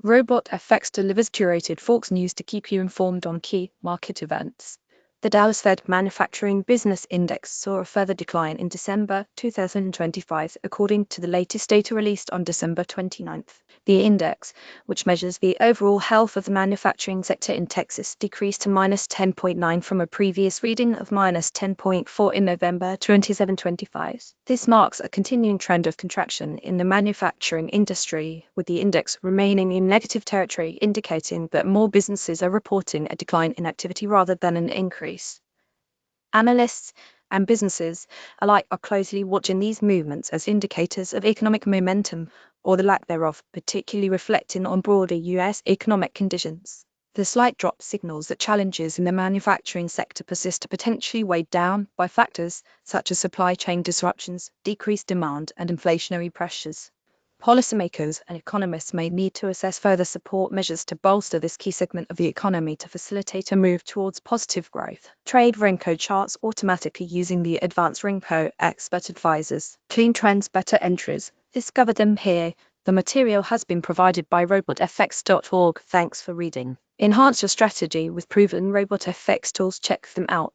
RobotFX delivers curated Forex news to keep you informed on key market events. The Dallas Fed Manufacturing Business Index saw a further decline in December 2025, according to the latest data released on December 29th. The index, which measures the overall health of the manufacturing sector in Texas, decreased to -10.9 from a previous reading of -10.4 in November 2025. This marks a continuing trend of contraction in the manufacturing industry, with the index remaining in negative territory, indicating that more businesses are reporting a decline in activity rather than an increase. Analysts and businesses alike are closely watching these movements as indicators of economic momentum, or the lack thereof, particularly reflecting on broader U.S. economic conditions. The slight drop signals that challenges in the manufacturing sector persist, to potentially weighed down by factors such as supply chain disruptions, decreased demand, and inflationary pressures. Policymakers and economists may need to assess further support measures to bolster this key segment of the economy to facilitate a move towards positive growth. Trade Renko charts automatically using the advanced Renko expert advisors. Clean trends, better entries. Discover them here. The material has been provided by robotfx.org. Thanks for reading. Enhance your strategy with proven RobotFX tools. Check them out.